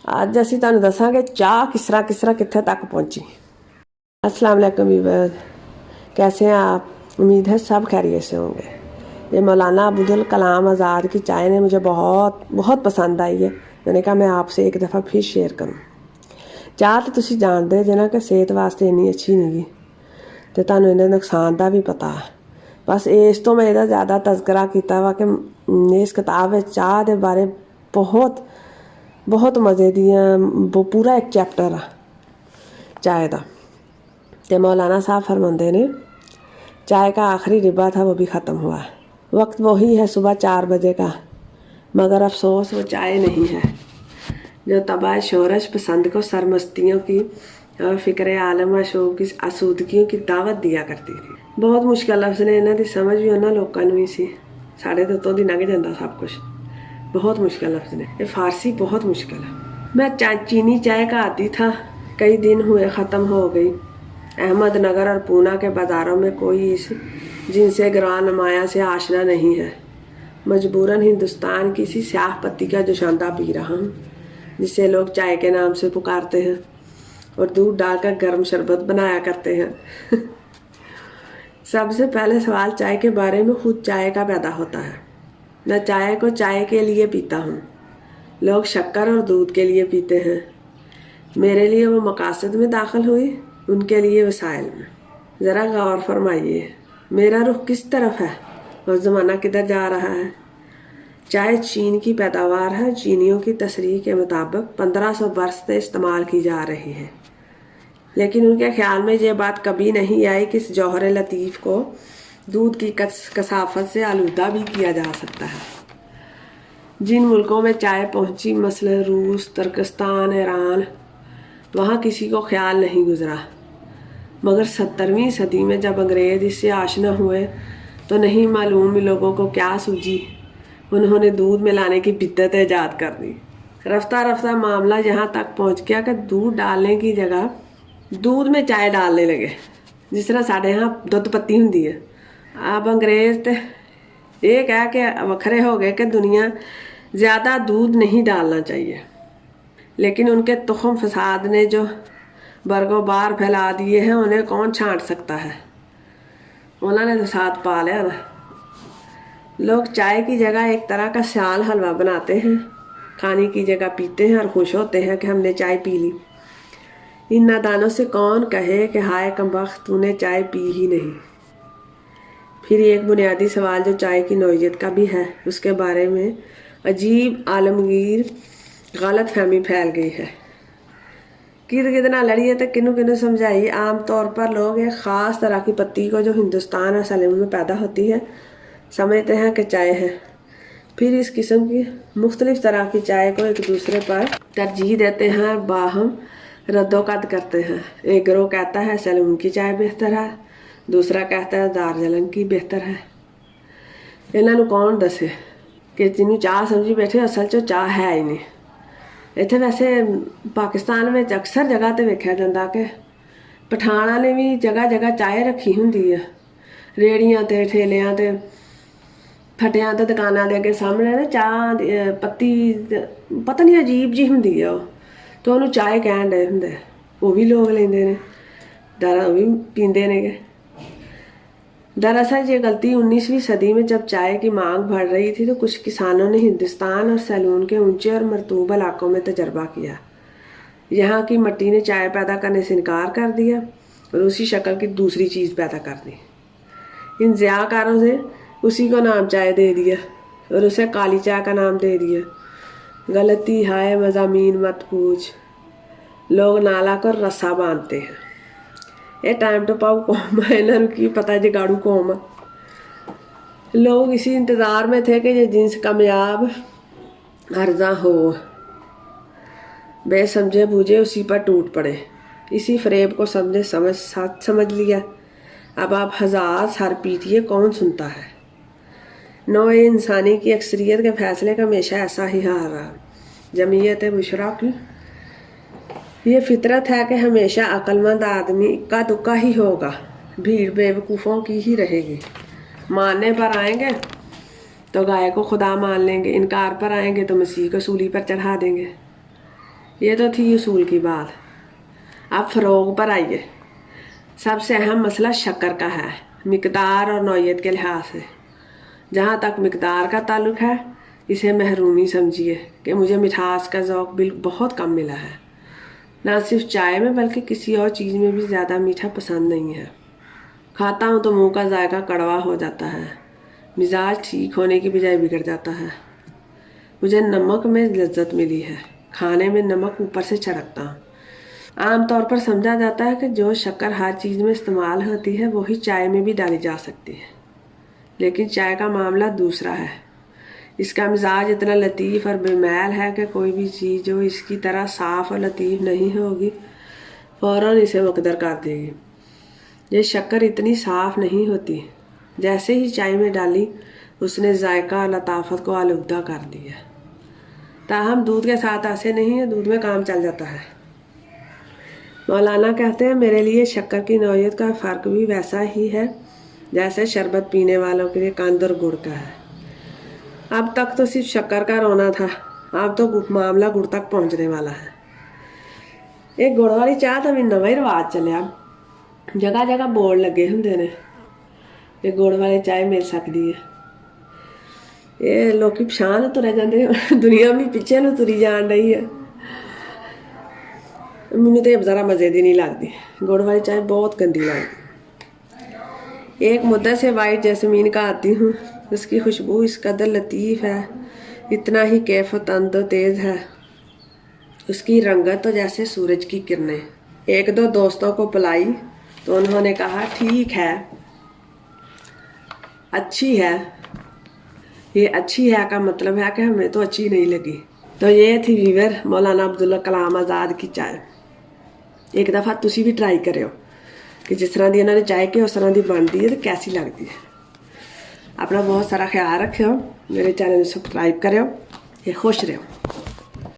ਅੱਜ ਅਸੀਂ ਤੁਹਾਨੂੰ ਦੱਸਾਂਗੇ ਚਾਹ किस तरह कित्थे तक पहुंची। अस्सलाम वालेकुम व्यूअर्स, कैसे हैं आप? उम्मीद है सब खैरियत से होंगे। ये मौलाना अब्दुल कलाम आज़ाद की चाय ने मुझे बहुत बहुत पसंद आई है। मैंने कहा मैं आपसे एक दफ़ा फिर शेयर करूँ। ਚਾਹ ਤਾਂ ਤੁਸੀਂ ਜਾਣਦੇ ਜੇ ਨਾ ਕਿ ਸਿਹਤ ਵਾਸਤੇ ਇੰਨੀ ਅੱਛੀ ਨਹੀਂ ਗੀ ਅਤੇ ਤੁਹਾਨੂੰ ਇਹਦੇ ਨੁਕਸਾਨ ਦਾ ਵੀ ਪਤਾ। ਬਸ ਇਸ ਤੋਂ ਮੈਂ ਇਹਦਾ ਜ਼ਿਆਦਾ ਤਜ਼ਕਰਾ ਕੀਤਾ ਵਾ ਕਿ ਇਸ ਕਿਤਾਬ ਵਿੱਚ ਚਾਹ ਦੇ ਬਾਰੇ ਬਹੁਤ ਬਹੁਤ ਮਜ਼ੇ ਦੀਆਂ ਪੂਰਾ ਇੱਕ ਚੈਪਟਰ ਆ चाय का। तो मौलाना साहब फरमाते ने चाय का आखिरी डिब्बा था वो भी ख़त्म हुआ। वक्त वही है सुबह 4 बजे का, मगर अफसोस वो चाय नहीं है जो तबाह शोरश पसंद को सरमस्तियों की और फ़िक्र आलम व शौक की आसूदगियों की दावत दिया करती थी। बहुत मुश्किल लफ्ज़ ने इन्हों की समझ भी उन्होंने लोगों को ही सी, साढ़े तो उत्तों दी लंघ जाता सब कुछ। बहुत मुश्किल लफ्ज़ ने, ये फ़ारसी बहुत मुश्किल है। मैं चीनी चाय का आदी था, कई दिन हुए ख़त्म हो गई। अहमदनगर और पूना के बाज़ारों में कोई इस जिनसे ग्रां नुमाया से आशना नहीं है। मजबूरन हिंदुस्तान की इसी स्याह पत्ती का जोशांदा पी रहा हूँ जिसे लोग चाय के नाम से पुकारते हैं और दूध डालकर गर्म शरबत बनाया करते हैं। सबसे पहले सवाल चाय के बारे में खुद चाय का पैदा होता है। मैं चाय को चाय के लिए पीता हूँ, लोग शक्कर और दूध के लिए पीते हैं। मेरे लिए वो मकासद में दाखिल हुई, उनके लिए वसाइल में। ज़रा गौर फरमाइए मेरा रुख किस तरफ है और ज़माना किधर जा रहा है। चाय चीन की पैदावार है, चीनियों की तशरीह के मुताबिक 1500 वर्ष से इस्तेमाल की जा रही है, लेकिन उनके ख्याल में ये बात कभी नहीं आई कि इस जौहर लतीफ़ को दूध की कसाफत से आलूदा भी किया जा सकता है। जिन मुल्कों में चाय पहुंची, मसलन रूस, तुर्कस्तान, ईरान, वहाँ किसी को ख्याल नहीं गुजरा, मगर 17वीं सदी में जब अंग्रेज़ इससे आशना हुए तो नहीं मालूम लोगों को क्या सूझी, उन्होंने दूध मिलाने की बिद्दत ईजाद कर दी। रफ्ता रफ्ता मामला यहाँ तक पहुँच गया कि दूध डालने की जगह दूध में चाय डालने लगे, जिस तरह साढ़े यहाँ दुध पत्ती होंगी है। अब अंग्रेज़ तो ये कह के वखरे हो गए कि दुनिया ज़्यादा दूध नहीं डालना चाहिए, लेकिन उनके तुखम फसाद ने जो बरगो बार फैला दिए हैं उन्हें कौन छांट सकता है। उन्होंने तो साथ पा लिया ना। लोग चाय की जगह एक तरह का स्याल हलवा बनाते हैं, खाने की जगह पीते हैं और खुश होते हैं कि हमने चाय पी ली। इन नादानों से कौन कहे कि हाय कमबख्त तूने चाय पी ही नहीं। फिर एक बुनियादी सवाल जो चाय की नौइयत का भी है, उसके बारे में अजीब आलमगीर गलत फहमी फैल गई है। कितना लड़िए तो किन्नू किन्नू समझाइए। आम तौर पर लोग एक ख़ास तरह की पत्ती को जो हिंदुस्तान और सलीम में पैदा होती है समझते हैं कि चाय है। फिर इस किस्म की मुख्तलिफ तरह की चाय को एक दूसरे पर तरजीह देते हैं और बाहम रद्दोकद करते हैं। एक गिरोह कहता है सलीम की चाय बेहतर है, दूसरा कहता है दार्जिलिंग की बेहतर है। इन्होंने कौन दसे कि जिन्होंने चाह समझी बैठे असल च चाह है ही नहीं। इत्थे वैसे पाकिस्तान में अक्सर जगह ते वेख्या जाता कि पठान वाले भी जगह जगह चाय रखी होंगी है, रेहड़ियां ते ठेलियां ते फटियां ते दुकानां दे अगे सामने ना चाह पत्ती पता नहीं अजीब जी होंगी है वो, तो उन्होंने चाय कहन डे होंगे, वो भी लोग लेंदे ने, वो भी पींदे ने। दरअसल ये गलती 19वीं सदी में जब चाय की मांग बढ़ रही थी तो कुछ किसानों ने हिंदुस्तान और सैलून के ऊंचे और मरतूब इलाकों में तजर्बा किया। यहाँ की मिट्टी ने चाय पैदा करने से इनकार कर दिया और उसी शक्ल की दूसरी चीज़ पैदा कर दी। इन ज़ियाकारों से उसी को नाम चाय दे दिया और उसे काली चाय का नाम दे दिया। गलती हाय मज़ामीन मत पूछ, लोग नाला कर रस्सा बांधते हैं। ये टाइम तो पाऊ कौम है, इन्होंने की पता जगाड़ू कौम। लोग इसी इंतज़ार में थे कि ये जिन्स कामयाब अर्जा हो, बेसमझे बूझे उसी पर टूट पड़े। इसी फरेब को समझ लिया। अब आप हजार सर पीटिए, कौन सुनता है। नौए इंसानी की अक्सरियत के फैसले का हमेशा ऐसा ही हाल रहा। जमीयत बुशरा की ये फितरत है कि हमेशा अक्लमंद आदमी इक्का दुक्का ही होगा, भीड़ बेवकूफ़ों की ही रहेगी। मानने पर आएंगे तो गाय को खुदा मान लेंगे, इनकार पर आएंगे तो मसीह को सूली पर चढ़ा देंगे। یہ تو تھی اصول کی بات. اب فروغ پر آئیے. سب سے اہم مسئلہ شکر کا ہے، مقدار اور نوعیت کے لحاظ سے. جہاں تک مقدار کا تعلق ہے اسے محرومی سمجھیے کہ مجھے مٹھاس کا ذوق بہت کم ملا ہے. نہ صرف چائے میں بلکہ کسی اور چیز میں بھی زیادہ میٹھا پسند نہیں ہے. کھاتا ہوں تو منہ کا ذائقہ کڑوا ہو جاتا ہے، مزاج ٹھیک ہونے کی بجائے بگڑ جاتا ہے. مجھے نمک میں لذت ملی ہے، کھانے میں نمک اوپر سے چھڑکتا ہوں. عام طور پر سمجھا جاتا ہے کہ جو شکر ہر چیز میں استعمال ہوتی ہے وہی چائے میں بھی ڈالی جا سکتی ہے، لیکن چائے کا معاملہ دوسرا ہے. اس کا مزاج اتنا لطیف اور بے میل ہے کہ کوئی بھی چیز جو اس کی طرح صاف اور لطیف نہیں ہوگی فوراً اسے مقدر کر دے گی. یہ شکر اتنی صاف نہیں ہوتی، جیسے ہی چائے میں ڈالی اس نے ذائقہ اور لطافت کو آلودہ کر دیا. تاہم دودھ کے ساتھ ایسے نہیں ہے، دودھ میں کام چل جاتا ہے. مولانا کہتے ہیں میرے لیے شکر کی نوعیت کا فرق بھی ویسا ہی ہے جیسے شربت پینے والوں کے لیے قند اور گڑ کا ہے. اب تک تو صرف شکر کا رونا تھا، اب تو معاملہ گڑ تک پہنچنے والا ہے. ایک گڑ والی چاہ تو نواں ہی رواج چلیا. جگہ جگہ بورڈ لگے ہوندے نے کہ گڑ والی چائے مل سکتی ہے. یہ لوکی پچھان ترے جاندے، دنیا بھی پیچھے نو تری جان رہی ہے. مجھے تو یہ ذرا مزے دی نہیں لگتی، گڑ والی چائے بہت گندی لگتی. ایک مدت سے وائٹ جیسمین کا آتی ہوں، اس کی خوشبو اس قدر لطیف ہے، اتنا ہی کیف و تند و تیز ہے. اس کی رنگت تو جیسے سورج کی کرنیں. ایک دو دوستوں کو پلائی تو انہوں نے کہا ٹھیک ہے، اچھی ہے. یہ اچھی ہے کا مطلب ہے کہ ہمیں تو اچھی نہیں لگی. تو یہ تھی ویور مولانا عبدالکلام آزاد کی چائے. ایک دفعہ تسی بھی ٹرائی کرو کہ جس طرح دی انہوں نے چائے کی اس طرح دی بنتی ہے تو کیسی لگتی ہے. اپنا بہت سارا خیال رکھو، میرے چینل کو سبسکرائب کرو. یہ خوش رہو.